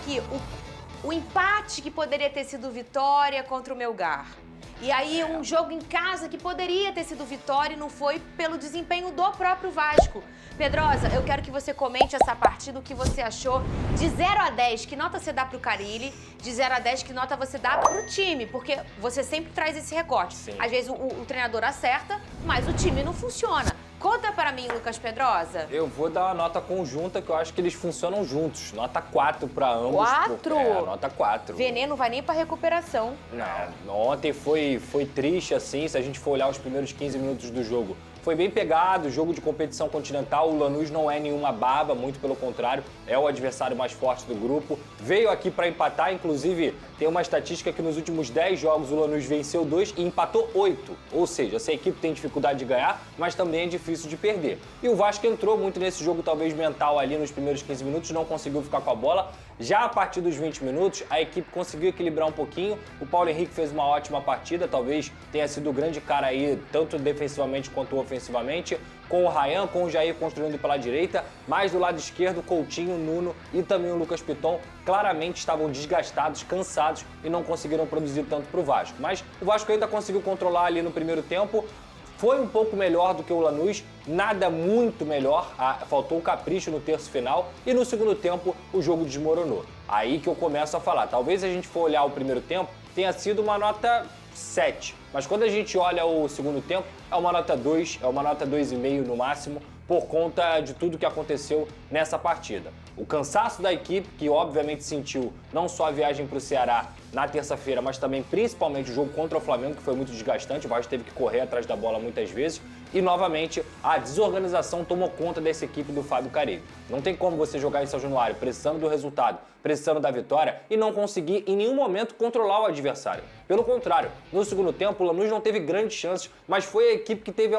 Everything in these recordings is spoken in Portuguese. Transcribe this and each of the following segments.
aqui o empate que poderia ter sido vitória contra o Melgar. E aí um jogo em casa que poderia ter sido vitória e não foi pelo desempenho do próprio Vasco. Pedrosa, eu quero que você comente essa partida, o que você achou de 0 a 10, que nota você dá pro Carille, de 0 a 10, que nota você dá pro time, porque você sempre traz esse recorte. Sim. Às vezes o treinador acerta, mas o time não funciona. Conta para mim, Lucas Pedrosa. Eu vou dar uma nota conjunta, que eu acho que eles funcionam juntos. Nota 4 para ambos. 4? Nota 4. Veneno vai nem pra recuperação. Não, ontem foi triste, assim, se a gente for olhar os primeiros 15 minutos do jogo. Foi bem pegado, jogo de competição continental, o Lanús não é nenhuma baba, muito pelo contrário, é o adversário mais forte do grupo. Veio aqui para empatar, inclusive tem uma estatística que nos últimos 10 jogos o Lanús venceu 2 e empatou 8. Ou seja, essa equipe tem dificuldade de ganhar, mas também é difícil de perder. E o Vasco entrou muito nesse jogo, talvez mental ali nos primeiros 15 minutos, não conseguiu ficar com a bola. Já a partir dos 20 minutos, a equipe conseguiu equilibrar um pouquinho. O Paulo Henrique fez uma ótima partida, talvez tenha sido o grande cara aí, tanto defensivamente quanto ofensivamente, com o Ryan, com o Jair construindo pela direita, mas do lado esquerdo, Coutinho, Nuno e também o Lucas Piton claramente estavam desgastados, cansados e não conseguiram produzir tanto para o Vasco. Mas o Vasco ainda conseguiu controlar ali no primeiro tempo. Foi um pouco melhor do que o Lanús, nada muito melhor, faltou um capricho no terço final e no segundo tempo o jogo desmoronou. Aí que eu começo a falar, talvez a gente for olhar o primeiro tempo, tenha sido uma nota 7, mas quando a gente olha o segundo tempo, é uma nota 2, é uma nota 2,5 no máximo, por conta de tudo que aconteceu nessa partida. O cansaço da equipe, que obviamente sentiu não só a viagem para o Ceará na terça-feira, mas também principalmente o jogo contra o Flamengo, que foi muito desgastante, o Vasco teve que correr atrás da bola muitas vezes, e novamente a desorganização tomou conta dessa equipe do Fábio Carille. Não tem como você jogar em São Januário precisando do resultado, precisando da vitória e não conseguir em nenhum momento controlar o adversário. Pelo contrário, no segundo tempo o Lanús não teve grandes chances, mas foi a equipe que teve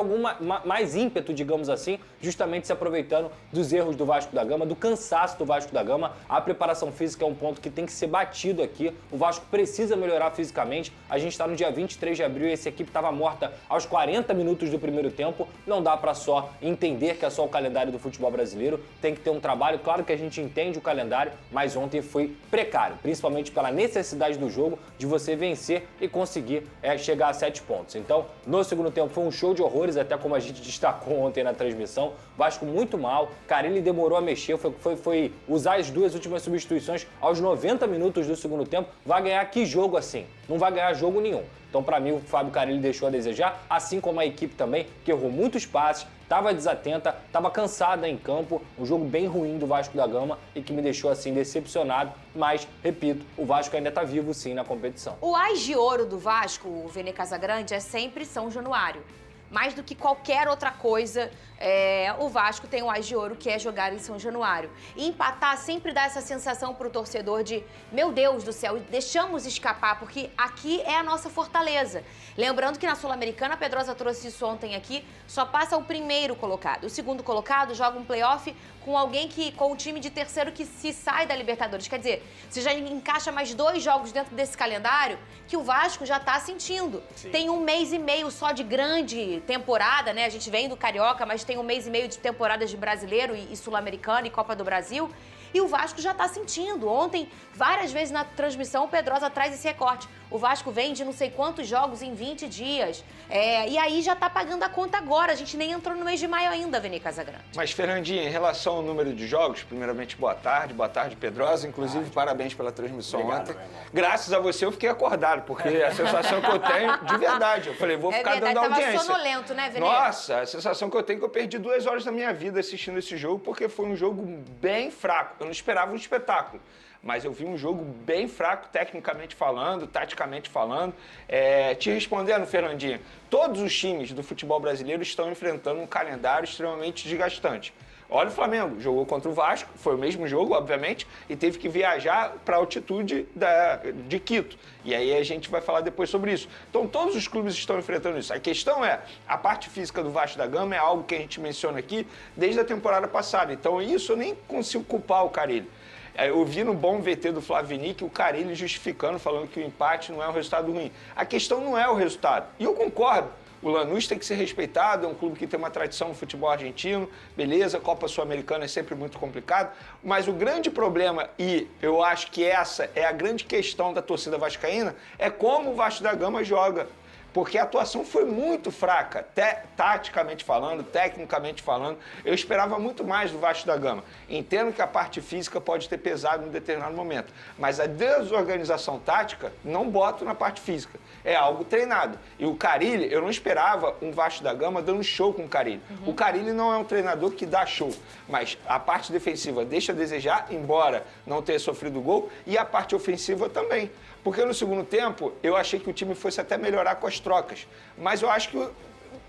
mais ímpeto, digamos assim, justamente se aproveitando dos erros do Vasco da Gama, do cansaço do Vasco da Gama. A preparação física é um ponto que tem que ser batido aqui. O Vasco precisa melhorar fisicamente. A gente está no dia 23 de abril e essa equipe estava morta aos 40 minutos do primeiro tempo. Não dá para só entender que é só o calendário do futebol brasileiro. Tem que ter um trabalho. Claro que a gente entende o calendário, mas ontem foi precário, principalmente pela necessidade do jogo de você vencer e conseguir chegar a 7 pontos. Então, no segundo tempo foi um show de horrores, até como a gente destacou ontem na transmissão. Vasco muito mal, Carille demorou a mexer, foi usar as duas últimas substituições aos 90 minutos do segundo tempo. Vai ganhar que jogo assim? Não vai ganhar jogo nenhum. Então, para mim, o Fábio Carille deixou a desejar, assim como a equipe também, que errou muitos passes, estava desatenta, estava cansada em campo, um jogo bem ruim do Vasco da Gama e que me deixou assim decepcionado, mas, repito, o Vasco ainda está vivo sim na competição. O ás de ouro do Vasco, o Vene Casagrande, é sempre São Januário. Mais do que qualquer outra coisa, o Vasco tem o ás de ouro, que é jogar em São Januário. E empatar sempre dá essa sensação pro torcedor de, meu Deus do céu, deixamos escapar, porque aqui é a nossa fortaleza. Lembrando que na Sul-Americana, a Pedrosa trouxe isso ontem aqui, só passa o primeiro colocado. O segundo colocado joga um playoff com o time de terceiro que se sai da Libertadores. Quer dizer, você já encaixa mais 2 jogos dentro desse calendário que o Vasco já tá sentindo. Sim. Tem 1 mês e meio só de grande temporada, né? A gente vem do Carioca, mas tem 1 mês e meio de temporadas de Brasileiro e Sul-Americano e Copa do Brasil. E o Vasco já tá sentindo. Ontem, várias vezes na transmissão, o Pedrosa traz esse recorte. O Vasco vem de não sei quantos jogos em 20 dias. E aí já tá pagando a conta agora. A gente nem entrou no mês de maio ainda, Vene Casagrande. Mas, Fernandinha, em relação ao número de jogos, primeiramente, boa tarde, Pedrosa. Inclusive, parabéns pela transmissão ontem. Graças a você, eu fiquei acordado, porque a sensação que eu tenho, de verdade, eu falei, vou ficar dando audiência. Tava sonolento, né, Vene? Nossa, a sensação que eu tenho é que eu perdi 2 horas da minha vida assistindo esse jogo, porque foi um jogo bem fraco. Eu não esperava um espetáculo, mas eu vi um jogo bem fraco, tecnicamente falando, taticamente falando. Te respondendo, Fernandinha, todos os times do futebol brasileiro estão enfrentando um calendário extremamente desgastante. Olha o Flamengo, jogou contra o Vasco, foi o mesmo jogo, obviamente, e teve que viajar para a altitude de Quito. E aí a gente vai falar depois sobre isso. Então todos os clubes estão enfrentando isso. A questão é, a parte física do Vasco da Gama é algo que a gente menciona aqui desde a temporada passada. Então isso eu nem consigo culpar o Carille. Eu vi no bom VT do Flávio Vinick o Carille justificando, falando que o empate não é um resultado ruim. A questão não é o resultado. E eu concordo. O Lanús tem que ser respeitado, é um clube que tem uma tradição no futebol argentino, beleza, Copa Sul-Americana é sempre muito complicado, mas o grande problema, e eu acho que essa é a grande questão da torcida vascaína, é como o Vasco da Gama joga. Porque a atuação foi muito fraca, taticamente falando, tecnicamente falando. Eu esperava muito mais do Vasco da Gama. Entendo que a parte física pode ter pesado em determinado momento, mas a desorganização tática não boto na parte física. É algo treinado. E o Carille, eu não esperava um Vasco da Gama dando show com o Carille. O Carille não é um treinador que dá show, mas a parte defensiva deixa a desejar, embora não tenha sofrido gol, e a parte ofensiva também. Porque no segundo tempo, eu achei que o time fosse até melhorar com as trocas. Mas eu acho que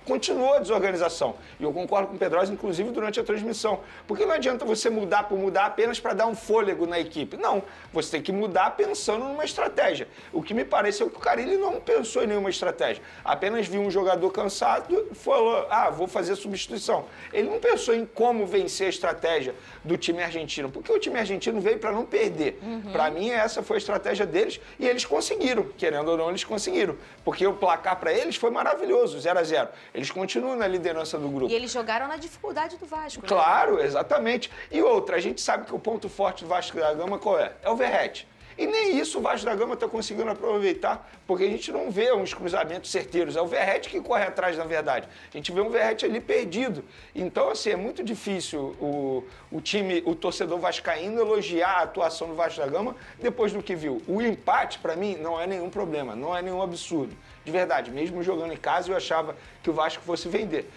continuou a desorganização. E eu concordo com o Pedrosa, inclusive, durante a transmissão. Porque não adianta você mudar por mudar apenas para dar um fôlego na equipe. Não, você tem que mudar pensando numa estratégia. O que me pareceu que o Carille não pensou em nenhuma estratégia. Apenas viu um jogador cansado e falou, vou fazer substituição. Ele não pensou em como vencer a estratégia do time argentino. Porque o time argentino veio para não perder. Para mim, essa foi a estratégia deles e eles conseguiram. Querendo ou não, eles conseguiram. Porque o placar para eles foi maravilhoso, 0-0. Eles continuam na liderança do grupo. E eles jogaram na dificuldade do Vasco. Claro, né? Exatamente. E outra, a gente sabe que o ponto forte do Vasco da Gama qual é? É o Verratti. E nem isso o Vasco da Gama está conseguindo aproveitar, porque a gente não vê uns cruzamentos certeiros. É o Verratti que corre atrás, na verdade. A gente vê um Verratti ali perdido. Então, assim, é muito difícil o time, o torcedor vascaíno elogiar a atuação do Vasco da Gama depois do que viu. O empate, para mim, não é nenhum problema, não é nenhum absurdo. De verdade, mesmo jogando em casa, eu achava que o Vasco fosse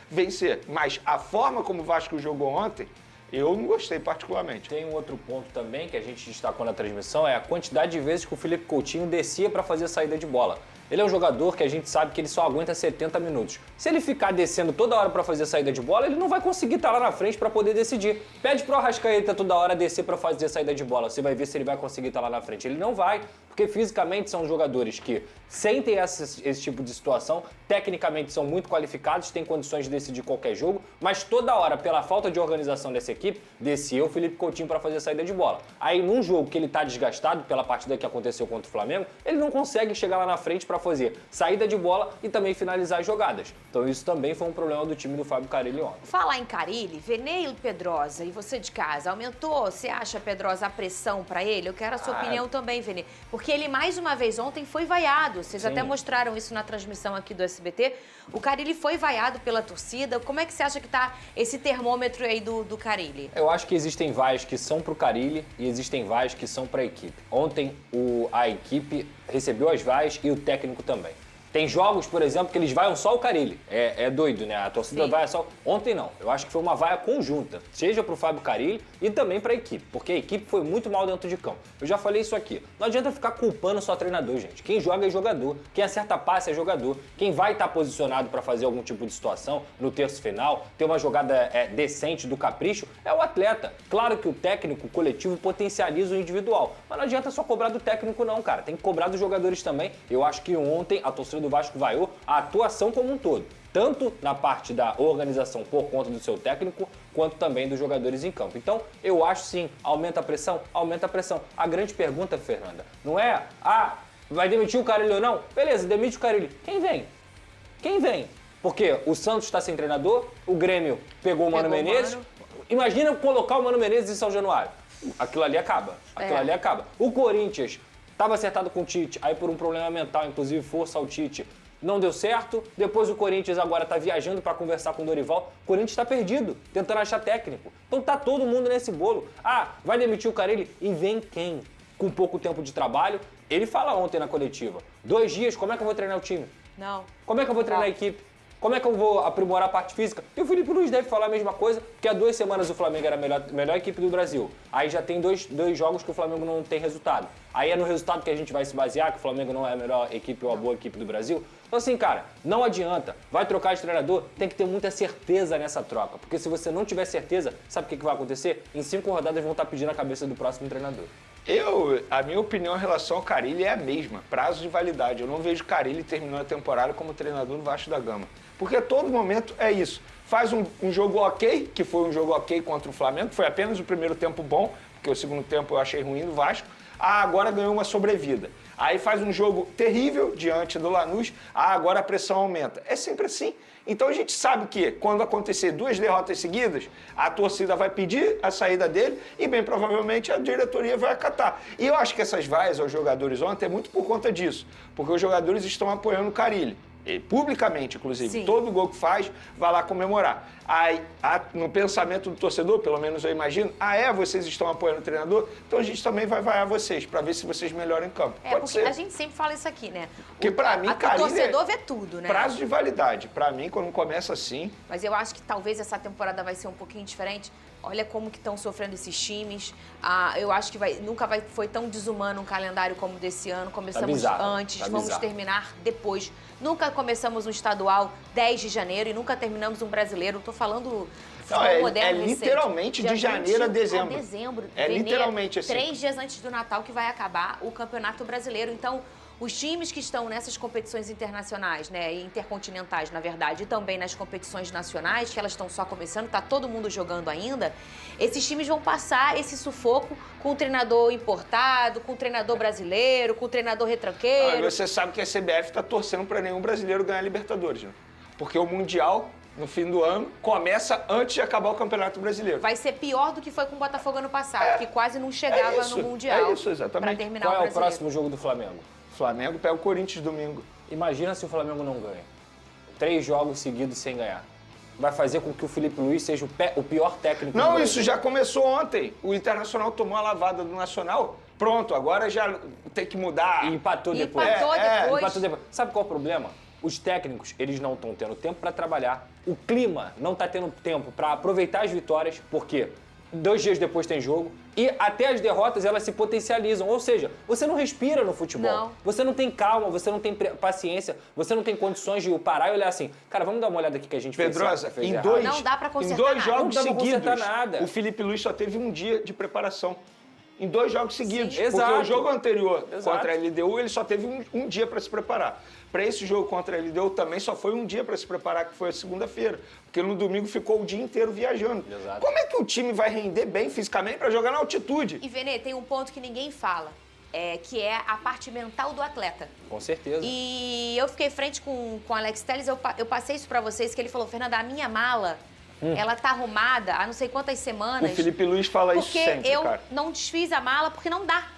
vencer. Mas a forma como o Vasco jogou ontem, eu não gostei particularmente. Tem um outro ponto também que a gente destacou na transmissão, é a quantidade de vezes que o Felipe Coutinho descia para fazer a saída de bola. Ele é um jogador que a gente sabe que ele só aguenta 70 minutos. Se ele ficar descendo toda hora para fazer a saída de bola, ele não vai conseguir estar lá na frente para poder decidir. Pede pro Arrascaeta toda hora descer para fazer a saída de bola. Você vai ver se ele vai conseguir estar lá na frente. Ele não vai, porque fisicamente são jogadores que sentem esse tipo de situação, tecnicamente são muito qualificados, têm condições de decidir qualquer jogo, mas toda hora, pela falta de organização dessa equipe, descia o Felipe Coutinho para fazer a saída de bola. Aí, num jogo que ele está desgastado pela partida que aconteceu contra o Flamengo, ele não consegue chegar lá na frente para fazer saída de bola e também finalizar as jogadas. Então isso também foi um problema do time do Fábio Carille ontem. Falar em Carille, Venê e Pedrosa, e você de casa, aumentou, você acha, Pedrosa, a pressão para ele? Eu quero a sua opinião também, Venê. Porque ele, mais uma vez, ontem foi vaiado. Vocês até mostraram isso na transmissão aqui do SBT. O Carille foi vaiado pela torcida. Como é que você acha que tá esse termômetro aí do Carille? Eu acho que existem vaias que são pro Carille e existem vaias que são pra equipe. Ontem a equipe recebeu as vaias e o técnico também. Tem jogos, por exemplo, que eles vaiam só o Carille. É doido, né? A torcida vaia só... Ontem não. Eu acho que foi uma vaia conjunta. Seja pro Fábio Carille e também pra equipe. Porque a equipe foi muito mal dentro de campo. Eu já falei isso aqui. Não adianta ficar culpando só treinador, gente. Quem joga é jogador. Quem acerta passe é jogador. Quem vai estar posicionado pra fazer algum tipo de situação no terço final, ter uma jogada decente do capricho, é o atleta. Claro que o técnico, o coletivo, potencializa o individual. Mas não adianta só cobrar do técnico não, cara. Tem que cobrar dos jogadores também. Eu acho que ontem a torcida do Vasco vaiou a atuação como um todo, tanto na parte da organização por conta do seu técnico, quanto também dos jogadores em campo. Então, eu acho sim, aumenta a pressão? Aumenta a pressão. A grande pergunta, Fernanda, não é, vai demitir o Carille ou não? Beleza, demite o Carille. Quem vem? Quem vem? Porque o Santos está sem treinador, o Grêmio pegou o Mano Menezes. Imagina colocar o Mano Menezes em São Januário. Aquilo ali acaba. Aquilo ali acaba. O Corinthians estava acertado com o Tite, aí por um problema mental, inclusive força ao Tite, não deu certo. Depois o Corinthians agora está viajando para conversar com o Dorival. O Corinthians está perdido, tentando achar técnico. Então tá todo mundo nesse bolo. Vai demitir o Carille? E vem quem? Com pouco tempo de trabalho. Ele fala ontem na coletiva. 2 dias, como é que eu vou treinar o time? Não. Como é que eu vou treinar a equipe? Como é que eu vou aprimorar a parte física? E o Felipe Luiz deve falar a mesma coisa, porque há 2 semanas o Flamengo era a melhor equipe do Brasil. Aí já tem dois jogos que o Flamengo não tem resultado. Aí é no resultado que a gente vai se basear, que o Flamengo não é a melhor equipe ou a boa equipe do Brasil. Então assim, cara, não adianta. Vai trocar de treinador, tem que ter muita certeza nessa troca. Porque se você não tiver certeza, sabe o que vai acontecer? Em 5 rodadas vão estar pedindo a cabeça do próximo treinador. A minha opinião em relação ao Carille é a mesma, prazo de validade. Eu não vejo Carille terminando a temporada como treinador do Vasco da Gama. Porque a todo momento é isso. Faz um jogo ok, que foi um jogo ok contra o Flamengo, foi apenas o primeiro tempo bom, porque o segundo tempo eu achei ruim do Vasco, agora ganhou uma sobrevida. Aí faz um jogo terrível diante do Lanús, agora a pressão aumenta. É sempre assim. Então a gente sabe que quando acontecer 2 derrotas seguidas, a torcida vai pedir a saída dele e bem provavelmente a diretoria vai acatar. E eu acho que essas vaias aos jogadores ontem é muito por conta disso, porque os jogadores estão apoiando o Carille. Publicamente, inclusive. Sim. Todo gol que faz, vai lá comemorar. Aí, no pensamento do torcedor, pelo menos eu imagino, vocês estão apoiando o treinador, então a gente também vai vaiar vocês, para ver se vocês melhoram em campo. Pode porque ser. a gente sempre fala isso aqui, né? Porque pra mim, o torcedor vê tudo, né? Prazo de validade. Pra mim, quando começa assim... Mas eu acho que talvez essa temporada vai ser um pouquinho diferente. Olha como que estão sofrendo esses times. Eu acho que nunca foi tão desumano um calendário como desse ano. Começamos antes, vamos terminar depois. Nunca começamos um estadual 10 de janeiro e nunca terminamos um brasileiro. Estou falando futebol moderno recente. Literalmente de janeiro a dezembro. É literalmente assim. 3 dias antes do Natal que vai acabar o Campeonato Brasileiro. Então, os times que estão nessas competições internacionais, né, intercontinentais, na verdade, e também nas competições nacionais, que elas estão só começando, tá todo mundo jogando ainda, esses times vão passar esse sufoco com o treinador importado, com o treinador brasileiro, com o treinador retranqueiro. Você sabe que a CBF está torcendo para nenhum brasileiro ganhar Libertadores, né? Porque o Mundial, no fim do ano, começa antes de acabar o Campeonato Brasileiro. Vai ser pior do que foi com o Botafogo ano passado, que quase não chegava no Mundial. É isso, exatamente. Para terminar Qual o é o próximo jogo do Flamengo? O Flamengo pega o Corinthians domingo. Imagina se o Flamengo não ganha. 3 jogos seguidos sem ganhar. Vai fazer com que o Felipe Luiz seja o pior técnico do Não, Brasil. isso já começou ontem. O Internacional tomou a lavada do Nacional. Pronto, agora já tem que mudar. E empatou depois. Empatou depois. Sabe qual é o problema? Os técnicos, eles não estão tendo tempo para trabalhar. O clima não está tendo tempo para aproveitar as vitórias, porque 2 dias depois tem jogo. E até as derrotas, elas se potencializam. Ou seja, você não respira no futebol. Não. Você não tem calma, você não tem paciência, você não tem condições de parar e olhar assim, cara, vamos dar uma olhada aqui que a gente Pedrosa, fez em errado. dois, Não dá pra consertar em 2 nada. jogos Não dá pra seguidos, consertar nada. o Felipe Luiz só teve 1 dia de preparação. Em 2 jogos seguidos. Sim, porque exato. o jogo anterior Exato. contra a LDU, ele só teve um dia para se preparar. Para esse jogo contra a LDU também só foi 1 dia para se preparar, que foi a segunda-feira. Porque no domingo ficou o dia inteiro viajando. Exato. Como é que o time vai render bem fisicamente para jogar na altitude? E, Vene, tem um ponto que ninguém fala, que é a parte mental do atleta. Com certeza. E eu fiquei frente com o Alex Telles, eu passei isso pra vocês, que ele falou, Fernanda, a minha mala, ela tá arrumada há não sei quantas semanas. O Felipe Luiz fala isso porque sempre, eu cara. não desfiz a mala, porque não dá.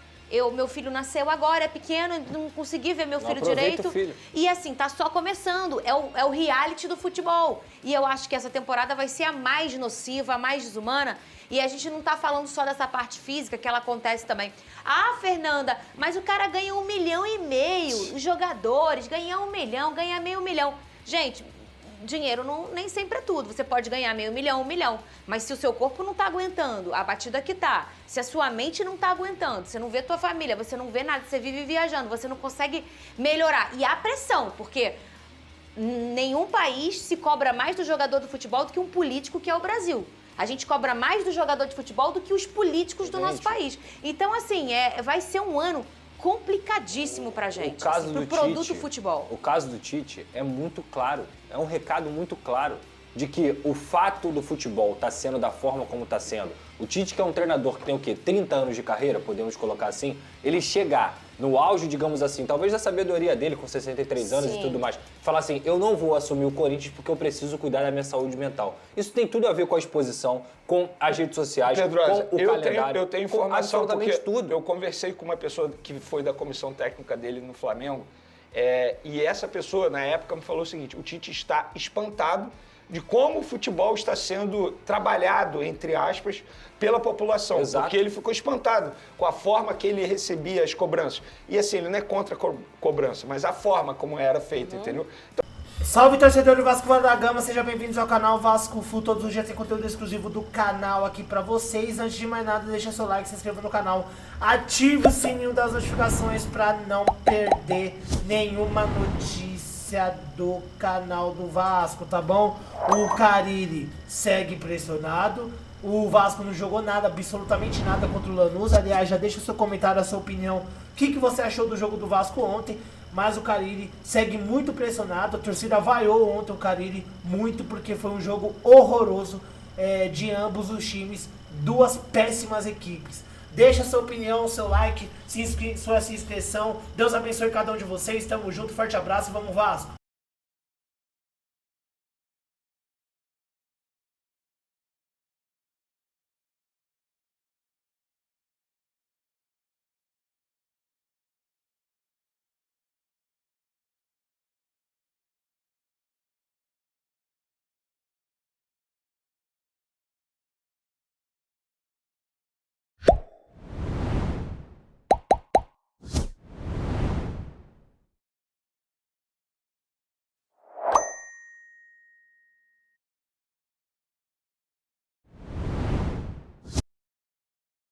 Meu filho nasceu agora, é pequeno, não consegui ver meu Não filho aproveita direito. o filho. E assim, tá só começando. É o reality do futebol. E eu acho que essa temporada vai ser a mais nociva, a mais desumana. E a gente não tá falando só dessa parte física, que ela acontece também. Ah, Fernanda, mas o cara ganha 1,5 milhão. Os jogadores ganham 1 milhão, ganha meio milhão. Gente, dinheiro nem sempre é tudo. Você pode ganhar meio milhão, 1 milhão. Mas se o seu corpo não tá aguentando a batida que tá, se a sua mente não tá aguentando, você não vê tua família, você não vê nada, você vive viajando, você não consegue melhorar. E há pressão, porque nenhum país se cobra mais do jogador do futebol do que um político, que é o Brasil. A gente cobra mais do jogador de futebol do que os políticos do nosso país. Então, assim, vai ser um ano complicadíssimo pra gente, O caso pro do produto Tite, futebol. O caso do Tite é muito claro, é um recado muito claro de que o fato do futebol tá sendo da forma como tá sendo. O Tite, que é um treinador que tem o quê? 30 anos de carreira, podemos colocar assim, ele chegar no auge, digamos assim, talvez da sabedoria dele com 63 anos Sim. e tudo mais, falar assim, eu não vou assumir o Corinthians porque eu preciso cuidar da minha saúde mental. Isso tem tudo a ver com a exposição, com as redes sociais, Pedrosa, com o calendário, eu tenho com informação absolutamente porque tudo. eu conversei com uma pessoa que foi da comissão técnica dele no Flamengo e essa pessoa, na época, me falou o seguinte, o Tite está espantado de como o futebol está sendo trabalhado, entre aspas, pela população. Exato. Porque ele ficou espantado com a forma que ele recebia as cobranças. E assim, ele não é contra a cobrança, mas a forma como era feita, entendeu? Salve, torcedor do Vasco da Gama, sejam bem-vindos ao canal Vasco Full. Todos os dias tem conteúdo exclusivo do canal aqui pra vocês. Antes de mais nada, deixa seu like, se inscreva no canal, ative o sininho das notificações pra não perder nenhuma notícia do canal do Vasco, tá bom? O Carille segue pressionado. O Vasco não jogou nada, absolutamente nada contra o Lanús. Aliás, já deixa o seu comentário, a sua opinião. O que você achou do jogo do Vasco ontem? Mas o Carille segue muito pressionado. A torcida vaiou ontem o Carille muito, porque foi um jogo horroroso de ambos os times. 2 péssimas equipes. Deixa sua opinião, seu like, sua inscrição. Deus abençoe cada um de vocês. Tamo junto, forte abraço e vamos Vasco!